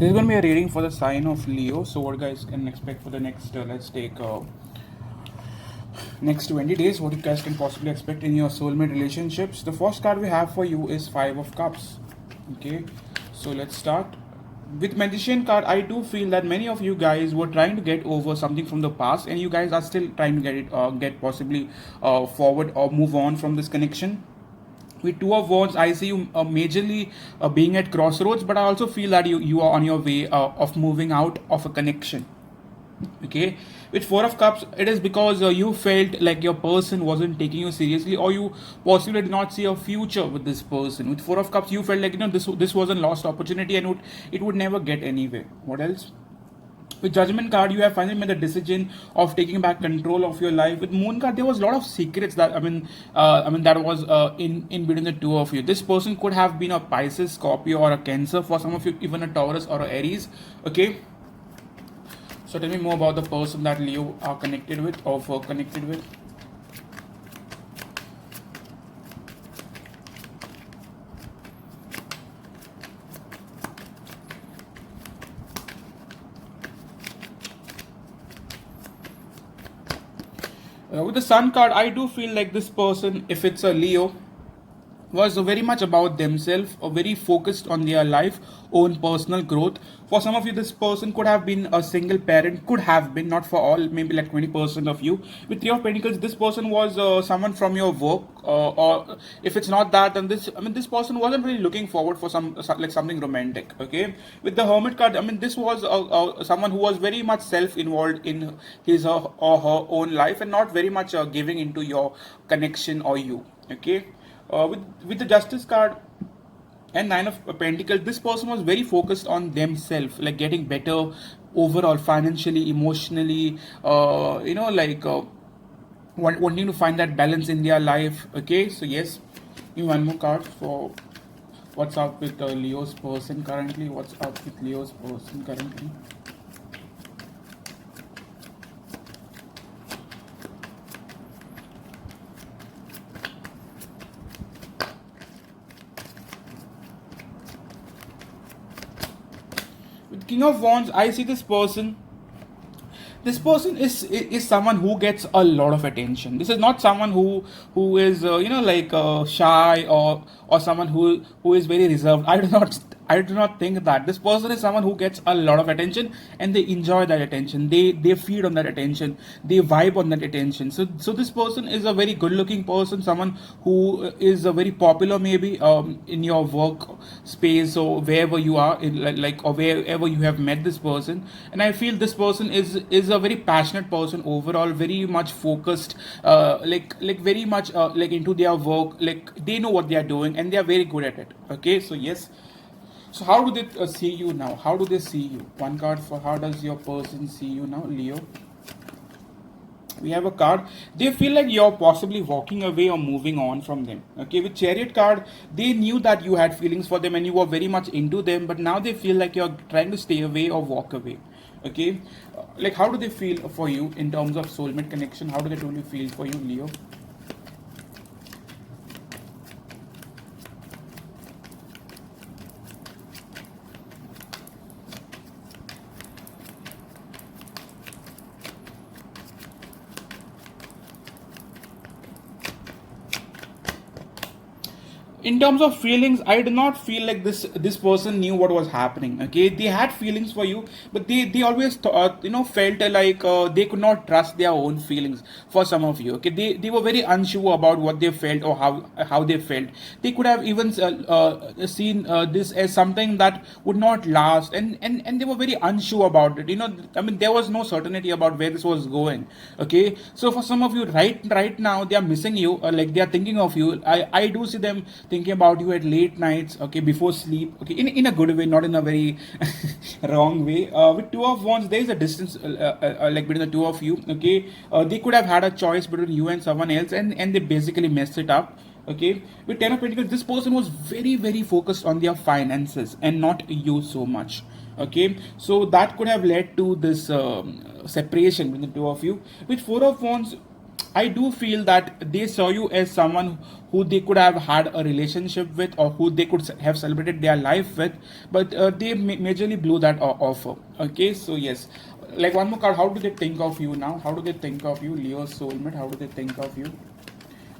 This is going to be a reading for the sign of Leo. So what guys can expect for the next, let's take next 20 days, what you guys can possibly expect in your soulmate relationships. The first card we have for you is Five of Cups. Okay, so let's start. With Magician card, I do feel that many of you guys were trying to get over something from the past, and you guys are still trying to get possibly forward or move on from this connection. With Two of Wands, I see you majorly being at crossroads, but I also feel that you are on your way of moving out of a connection. Okay, with Four of Cups, it is because you felt like your person wasn't taking you seriously, or you possibly did not see a future with this person. With Four of Cups, you felt like this was a lost opportunity, and it would never get anywhere. What else? With Judgment card, you have finally made the decision of taking back control of your life. With Moon card, there was a lot of secrets that that was in between the two of you. This person could have been a Pisces, Scorpio, or a Cancer. For some of you, even a Taurus or a Aries. Okay. So tell me more about the person that Leo are connected with or were connected with. With the Sun card, I do feel like this person, if it's a Leo, was very much about themselves, or very focused on their life, own personal growth. For some of you, this person could have been a single parent, could have been, not for all, maybe like 20% of you. With Three of Pentacles, this person was someone from your work, or if it's not that, then this person wasn't really looking forward for like something romantic. Okay, with the Hermit card, this was someone who was very much self-involved in his or her own life, and not very much giving into your connection or you. Okay, with the Justice card and Nine of Pentacles, this person was very focused on themselves, like getting better overall, financially, emotionally, wanting to find that balance in their life. Okay, so yes, give me one more card for what's up with Leo's person currently. What's up with Leo's person currently? With King of Wands, I see this person is someone who gets a lot of attention. This is not someone who is shy, or someone who is very reserved. I do not think that this person is someone who gets a lot of attention, and they enjoy that attention. They feed on that attention. They vibe on that attention. So this person is a very good looking person, someone who is a very popular, maybe in your work space, or wherever you are in, like or wherever you have met this person. And I feel this person is a very passionate person overall, very much focused, like very much like into their work. Like they know what they are doing, and they are very good at it. Okay, so yes. So how do they see you now? How do they see you? One card for how does your person see you now, Leo? We have a card. They feel like you're possibly walking away or moving on from them. Okay, with Chariot card, they knew that you had feelings for them and you were very much into them, but now they feel like you're trying to stay away or walk away. Okay, like how do they feel for you in terms of soulmate connection? How do they truly feel for you, Leo? In terms of feelings, I do not feel like this person knew what was happening. Okay, they had feelings for you, but they always felt like they could not trust their own feelings. For some of you, okay, they were very unsure about what they felt, or how they felt. They could have even seen this as something that would not last, and they were very unsure about it. There was no certainty about where this was going. Okay, so for some of you, right now, they are missing you, like they are thinking of you. I do see them thinking about you at late nights, okay, before sleep, okay, in a good way, not in a very wrong way. With Two of Wands, there is a distance, like between the two of you. Okay, they could have had a choice between you and someone else, and they basically messed it up. Okay, with Ten of Pentacles, this person was very very focused on their finances and not you so much. Okay, so that could have led to this separation between the two of you. With Four of Wands, I do feel that they saw you as someone who they could have had a relationship with, or who they could have celebrated their life with, but they majorly blew that offer. Okay, so yes, like one more card. How do they think of you now? How do they think of you, Leo soulmate? How do they think of you?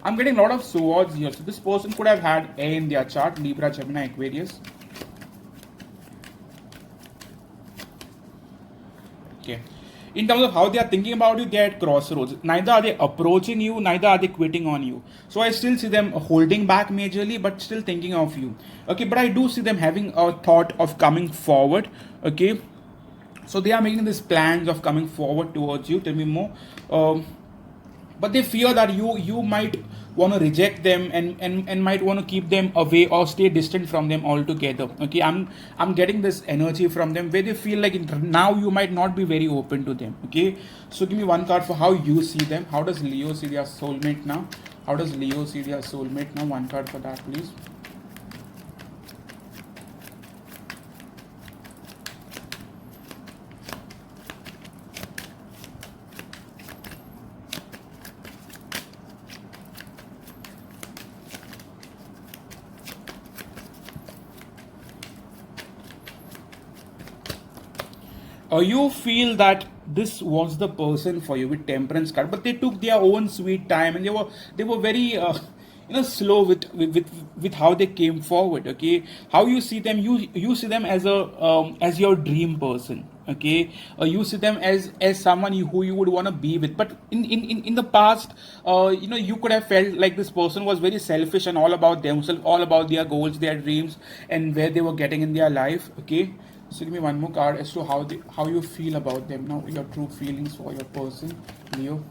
I'm getting a lot of swords here. So this person could have had A in their chart: Libra, Gemini, Aquarius. Okay. In terms of how they are thinking about you, they are at crossroads. Neither are they approaching you, neither are they quitting on you. So I still see them holding back majorly, but still thinking of you. Okay, but I do see them having a thought of coming forward. Okay, so they are making these plans of coming forward towards you. Tell me more. But they fear that you might want to reject them, and might want to keep them away or stay distant from them altogether. Okay, I'm getting this energy from them where they feel like now you might not be very open to them. Okay, so give me one card for how you see them. How does Leo see their soulmate now? How does Leo see their soulmate now? One card for that, please. You feel that this was the person for you with Temperance card, but they took their own sweet time, and they were very slow with how they came forward. Okay, how you see them? You see them as a as your dream person. Okay, you see them as someone who you would want to be with. But in the past, you could have felt like this person was very selfish and all about themselves, all about their goals, their dreams, and where they were getting in their life. Okay, so give me one more card as to how you feel about them now, your true feelings for your person, Leo.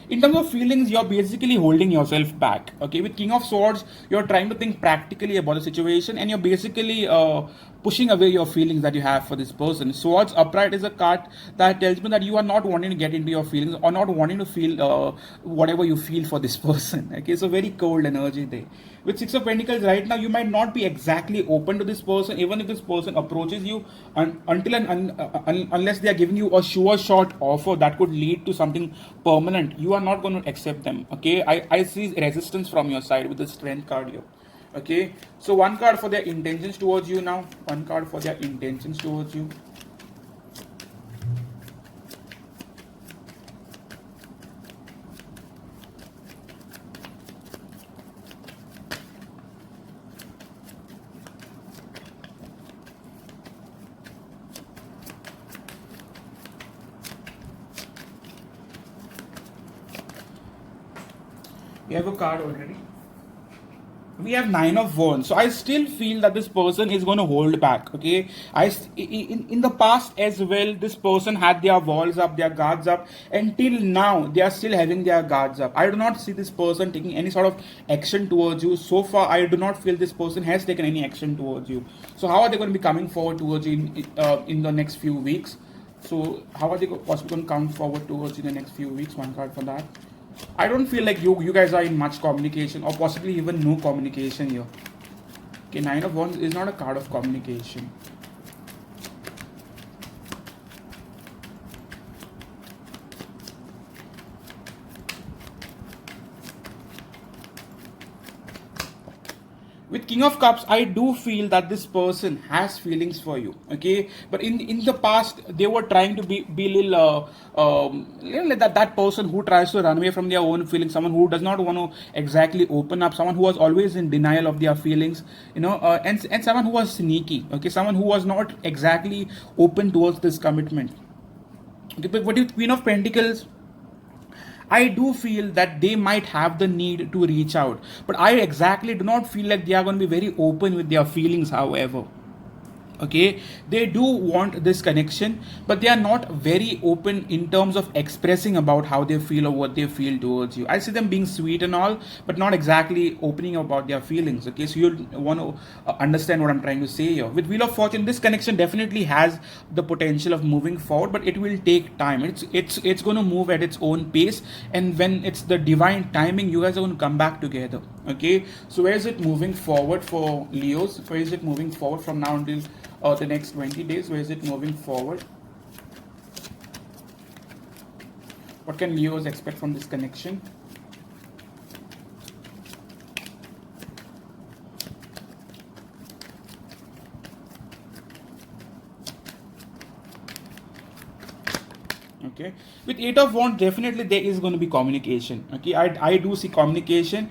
In terms of feelings, you're basically holding yourself back. Okay, with King of Swords, you're trying to think practically about the situation, and you're basically pushing away your feelings that you have for this person. Swords upright is a card that tells me that you are not wanting to get into your feelings, or not wanting to feel whatever you feel for this person. Okay, so very cold energy there. With Six of Pentacles right now, you might not be exactly open to this person, even if this person approaches you, until and unless they are giving you a sure shot offer that could lead to something permanent. You are not going to accept them. Okay, I see resistance from your side with the Strength card here. Okay, so one card for their intentions towards you now. One card for their intentions towards you. We have a card already. We have Nine of Wands, so I still feel that this person is going to hold back. Okay, in the past as well, this person had their walls up, their guards up, and till now they are still having their guards up. I do not see this person taking any sort of action towards you. So far, I do not feel this person has taken any action towards you. So how are they going to be coming forward towards you in the next few weeks? So how are they possibly going to come forward towards you in the next few weeks? One card for that. I don't feel like you guys are in much communication, or possibly even no communication here. Okay, Nine of Wands is not a card of communication. With King of Cups, I do feel that this person has feelings for you. Okay, but in the past they were trying to be little like that person who tries to run away from their own feelings, someone who does not want to exactly open up, someone who was always in denial of their feelings, and someone who was sneaky. Okay, someone who was not exactly open towards this commitment. Okay, but what with Queen of Pentacles, I do feel that they might have the need to reach out, but I exactly do not feel like they are going to be very open with their feelings, however. Okay, they do want this connection, but they are not very open in terms of expressing about how they feel or what they feel towards you. I see them being sweet and all, but not exactly opening about their feelings. Okay, so you'll want to understand what I'm trying to say here. With Wheel of Fortune, this connection definitely has the potential of moving forward, but it will take time. It's going to move at its own pace, and when it's the divine timing, you guys are going to come back together. Okay, so where is it moving forward for Leos? Where is it moving forward from now until the next 20 days? Where is it moving forward? What can Leos expect from this connection? Okay, with Eight of Wands, definitely there is going to be communication. Okay, I do see communication.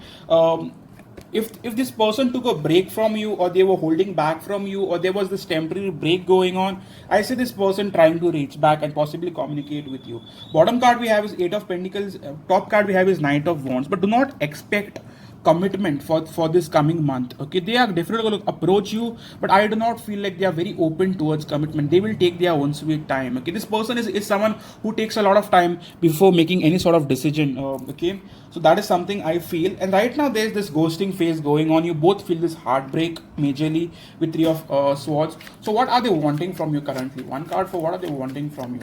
If this person took a break from you, or they were holding back from you, or there was this temporary break going on, I see this person trying to reach back and possibly communicate with you. Bottom card we have is Eight of Pentacles. Top card we have is Knight of Wands. But do not expect commitment for this coming month. Okay, they are definitely going to approach you, but I do not feel like they are very open towards commitment. They will take their own sweet time. Okay, this person is someone who takes a lot of time before making any sort of decision. Okay, so that is something I feel. And right now there's this ghosting phase going on. You both feel this heartbreak majorly with Three of Swords. So what are they wanting from you currently? One card for what are they wanting from you?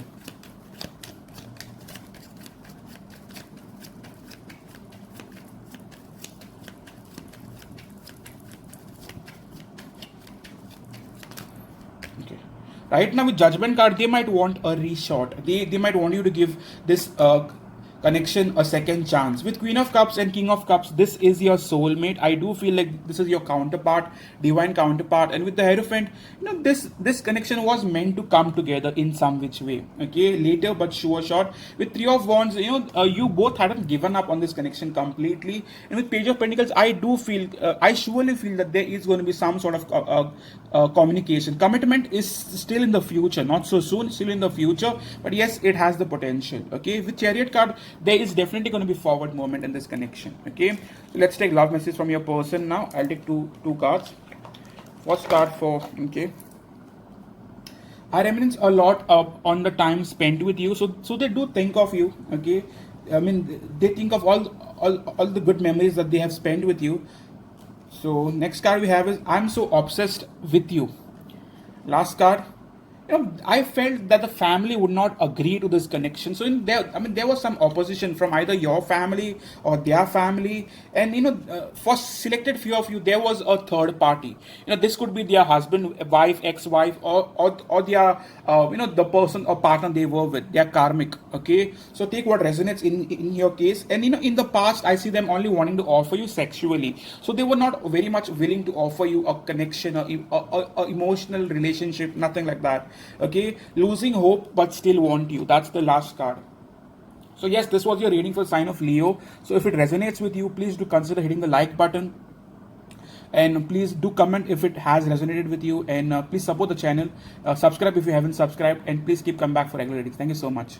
Okay. Right now with Judgment card, they might want a reshot. They might want you to give this connection a second chance. With Queen of Cups and King of Cups, this is your soulmate. I do feel like this is your counterpart, divine counterpart. And with the Hierophant, this connection was meant to come together in some which way. Okay, later but sure shot. With Three of Wands, you both hadn't given up on this connection completely. And with Page of Pentacles, I do feel, I surely feel that there is going to be some sort of communication. Commitment is still in the future, not so soon, still in the future, but yes, it has the potential. Okay, with Chariot card, there is definitely going to be forward movement in this connection. Okay, so let's take love message from your person now. I'll take two cards. What's card for? Okay, I reminisce a lot on the time spent with you, so they do think of you. Okay, I mean, they think of all the good memories that they have spent with you. So next card we have is I'm so obsessed with you. Last card, I felt that the family would not agree to this connection. So there was some opposition from either your family or their family, and for selected few of you, there was a third party. This could be their husband, wife, ex-wife, or their the person or partner they were with, their karmic. Okay, so take what resonates in your case. And in the past, I see them only wanting to offer you sexually, so they were not very much willing to offer you a connection or a emotional relationship, nothing like that. Okay, losing hope but still want you. That's the last card. So yes, this was your reading for sign of Leo. So if it resonates with you, please do consider hitting the like button, and please do comment if it has resonated with you, and please support the channel, subscribe if you haven't subscribed, and please keep coming back for regular readings. Thank you so much.